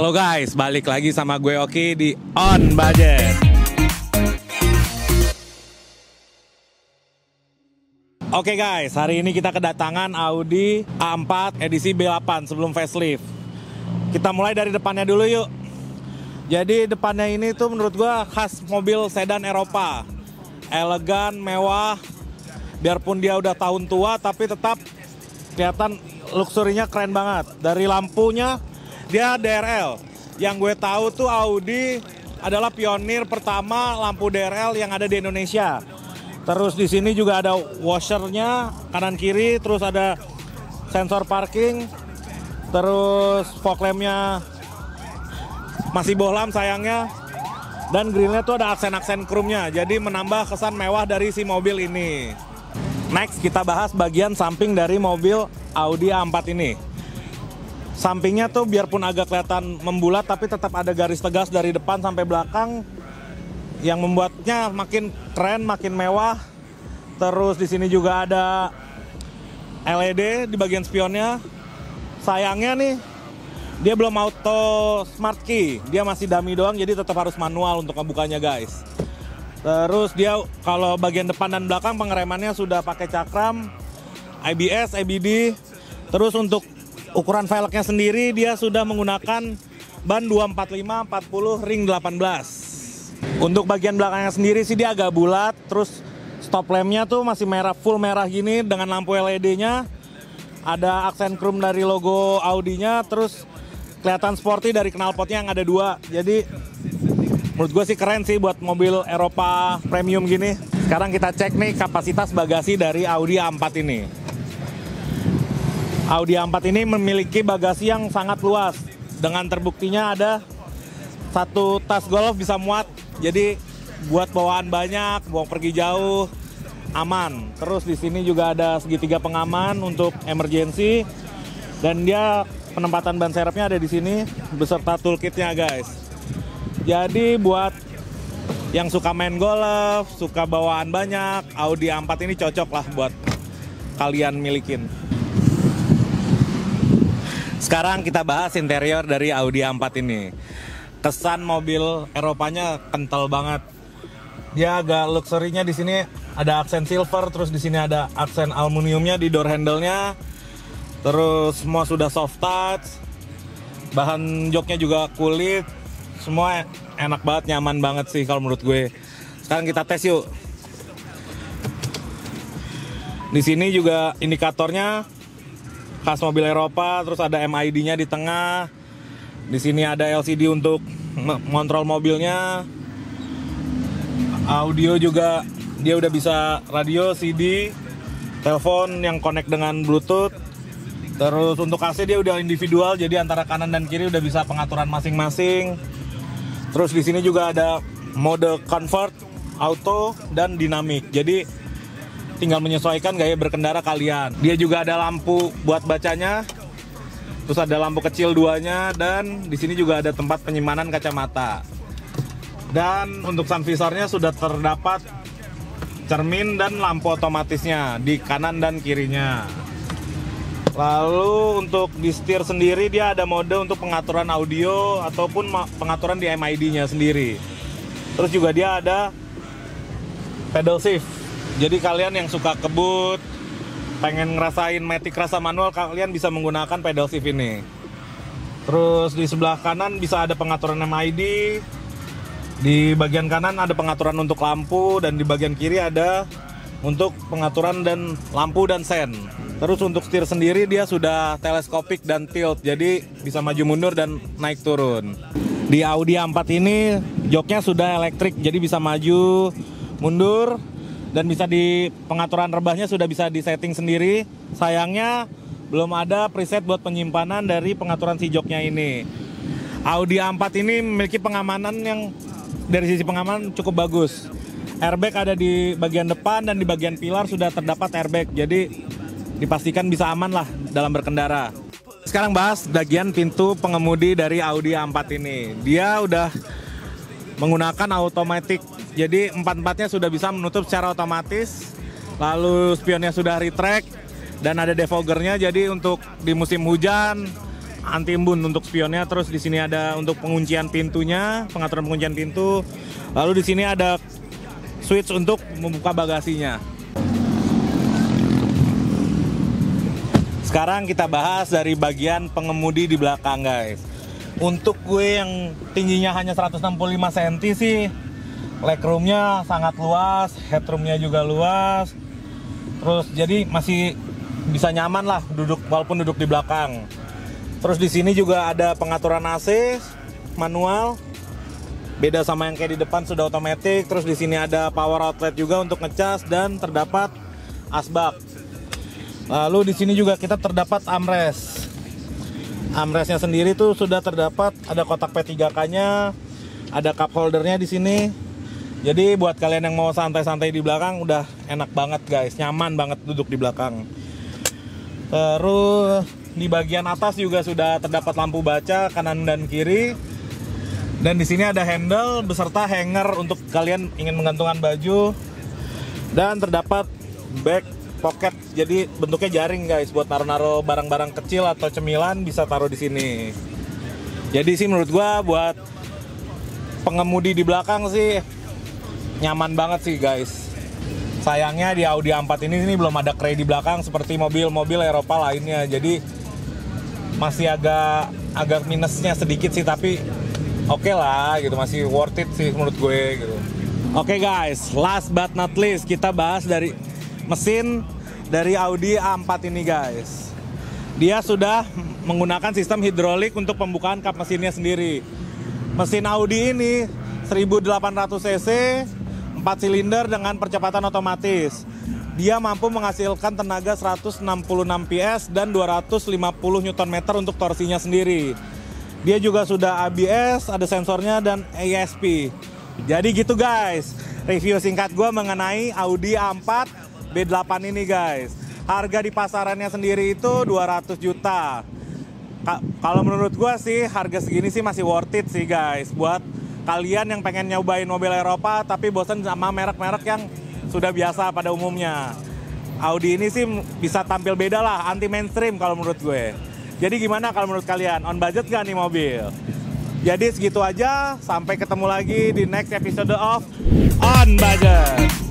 Halo guys, balik lagi sama gue Oki di On Budget. Oke guys, hari ini kita kedatangan Audi A4 edisi B8 sebelum facelift. Kita mulai dari depannya dulu yuk. Jadi depannya ini tuh menurut gue khas mobil sedan Eropa. Elegan, mewah. Biarpun dia udah tahun tua tapi tetap kelihatan luxurinya keren banget. Dari lampunya dia DRL. Yang gue tahu tuh Audi adalah pionir pertama lampu DRL yang ada di Indonesia. Terus di sini juga ada washernya kanan kiri, terus ada sensor parking, terus fog lampnya masih bohlam sayangnya, dan grillnya tuh ada aksen-aksen chrome-nya, jadi menambah kesan mewah dari si mobil ini. Next kita bahas bagian samping dari mobil Audi A4 ini. Sampingnya tuh biarpun agak kelihatan membulat tapi tetap ada garis tegas dari depan sampai belakang yang membuatnya makin keren, makin mewah. Terus di sini juga ada LED di bagian spionnya. Sayangnya nih dia belum auto smart key, dia masih dummy doang, jadi tetap harus manual untuk ngebukanya guys. Terus dia kalau bagian depan dan belakang pengeremannya sudah pakai cakram, ABS, ABD. Terus untuk ukuran velgnya sendiri dia sudah menggunakan ban 245/40 ring 18. Untuk bagian belakangnya sendiri sih dia agak bulat, terus stop lampnya tuh masih merah, full merah gini dengan lampu LED-nya. Ada aksen chrome dari logo Audi-nya, terus kelihatan sporty dari knalpotnya yang ada dua. Jadi menurut gue sih keren sih buat mobil Eropa premium gini. Sekarang kita cek nih kapasitas bagasi dari Audi A4 ini. Audi A4 ini memiliki bagasi yang sangat luas. Dengan terbuktinya ada satu tas golf bisa muat. Jadi buat bawaan banyak, bawa pergi jauh, aman. Terus di sini juga ada segitiga pengaman untuk emergency. Dan dia penempatan ban serepnya ada di sini beserta toolkitnya guys. Jadi buat yang suka main golf, suka bawaan banyak, Audi A4 ini cocok lah buat kalian milikin. Sekarang kita bahas interior dari Audi A4 ini. Kesan mobil Eropanya kental banget. Dia agak luxury-nya di sini ada aksen silver, terus di sini ada aksen aluminiumnya di door handle-nya. Terus semua sudah soft touch. Bahan joknya juga kulit. Semua enak banget, nyaman banget sih kalau menurut gue. Sekarang kita tes yuk. Di sini juga indikatornya khas mobil Eropa, terus ada MID-nya di tengah. Di sini ada LCD untuk mengontrol mobilnya. Audio juga dia udah bisa radio, CD, telepon yang connect dengan Bluetooth. Terus untuk AC dia udah individual, jadi antara kanan dan kiri udah bisa pengaturan masing-masing. Terus di sini juga ada mode comfort, auto, dan dynamic. Jadi tinggal menyesuaikan gaya berkendara kalian. Dia juga ada lampu buat bacanya. Terus ada lampu kecil duanya, dan di sini juga ada tempat penyimpanan kacamata. Dan untuk sun visornya sudah terdapat cermin dan lampu otomatisnya di kanan dan kirinya. Lalu untuk di setir sendiri dia ada mode untuk pengaturan audio ataupun pengaturan di MID-nya sendiri. Terus juga dia ada pedal shift. Jadi kalian yang suka kebut, pengen ngerasain matic rasa manual, kalian bisa menggunakan pedal shift ini. Terus di sebelah kanan bisa ada pengaturan MID. Di bagian kanan ada pengaturan untuk lampu, dan di bagian kiri ada untuk pengaturan dan lampu dan sen. Terus untuk setir sendiri dia sudah teleskopik dan tilt, jadi bisa maju mundur dan naik turun. Di Audi A4 ini joknya sudah elektrik, jadi bisa maju mundur, dan bisa di pengaturan rebahnya sudah bisa disetting sendiri. Sayangnya belum ada preset buat penyimpanan dari pengaturan si joknya ini. Audi A4 ini memiliki pengamanan yang dari sisi pengamanan cukup bagus. Airbag ada di bagian depan dan di bagian pilar sudah terdapat airbag, jadi dipastikan bisa aman lah dalam berkendara. Sekarang bahas bagian pintu pengemudi dari Audi A4 ini. Dia udah menggunakan automatic, jadi empat-empatnya sudah bisa menutup secara otomatis. Lalu spionnya sudah retract dan ada defoggernya, jadi untuk di musim hujan anti embun untuk spionnya. Terus di sini ada untuk penguncian pintunya, pengaturan penguncian pintu. Lalu di sini ada switch untuk membuka bagasinya. Sekarang kita bahas dari bagian pengemudi di belakang, guys. Untuk gue yang tingginya hanya 165 cm sih, legroomnya sangat luas, headroomnya juga luas. Terus jadi masih bisa nyaman lah duduk walaupun duduk di belakang. Terus di sini juga ada pengaturan AC manual. Beda sama yang kayak di depan sudah otomatis. Terus di sini ada power outlet juga untuk ngecas dan terdapat asbak. Lalu di sini juga kita terdapat armrest. Armrestnya sendiri tuh sudah terdapat ada kotak P3K-nya, ada cup holdernya di sini. Jadi buat kalian yang mau santai-santai di belakang udah enak banget guys, nyaman banget duduk di belakang. Terus di bagian atas juga sudah terdapat lampu baca kanan dan kiri. Dan di sini ada handle beserta hanger untuk kalian ingin menggantungkan baju. Dan terdapat back pocket, jadi bentuknya jaring guys, buat naruh-naruh barang-barang kecil atau cemilan bisa taruh di sini. Jadi sih menurut gua buat pengemudi di belakang sih nyaman banget sih guys. Sayangnya di Audi A4 ini belum ada kray di belakang seperti mobil-mobil Eropa lainnya. Jadi masih agak minusnya sedikit sih, tapi oke lah gitu, masih worth it sih menurut gue gitu. Oke guys, last but not least kita bahas dari mesin dari Audi A4 ini guys. Dia sudah menggunakan sistem hidrolik untuk pembukaan kap mesinnya sendiri. Mesin Audi ini 1800 cc, 4 silinder dengan percepatan otomatis. Dia mampu menghasilkan tenaga 166 PS dan 250 Nm untuk torsinya sendiri. Dia juga sudah ABS, ada sensornya dan ESP. Jadi gitu guys, review singkat gue mengenai Audi A4 B8 ini guys. Harga di pasarannya sendiri itu 200 juta. Kalau menurut gue sih harga segini sih masih worth it sih guys, buat kalian yang pengen nyobain mobil Eropa tapi bosan sama merek-merek yang sudah biasa pada umumnya. Audi ini sih bisa tampil beda lah, anti mainstream kalau menurut gue. Jadi gimana kalau menurut kalian, on budget gak nih mobil? Jadi segitu aja, sampai ketemu lagi di next episode of On Budget.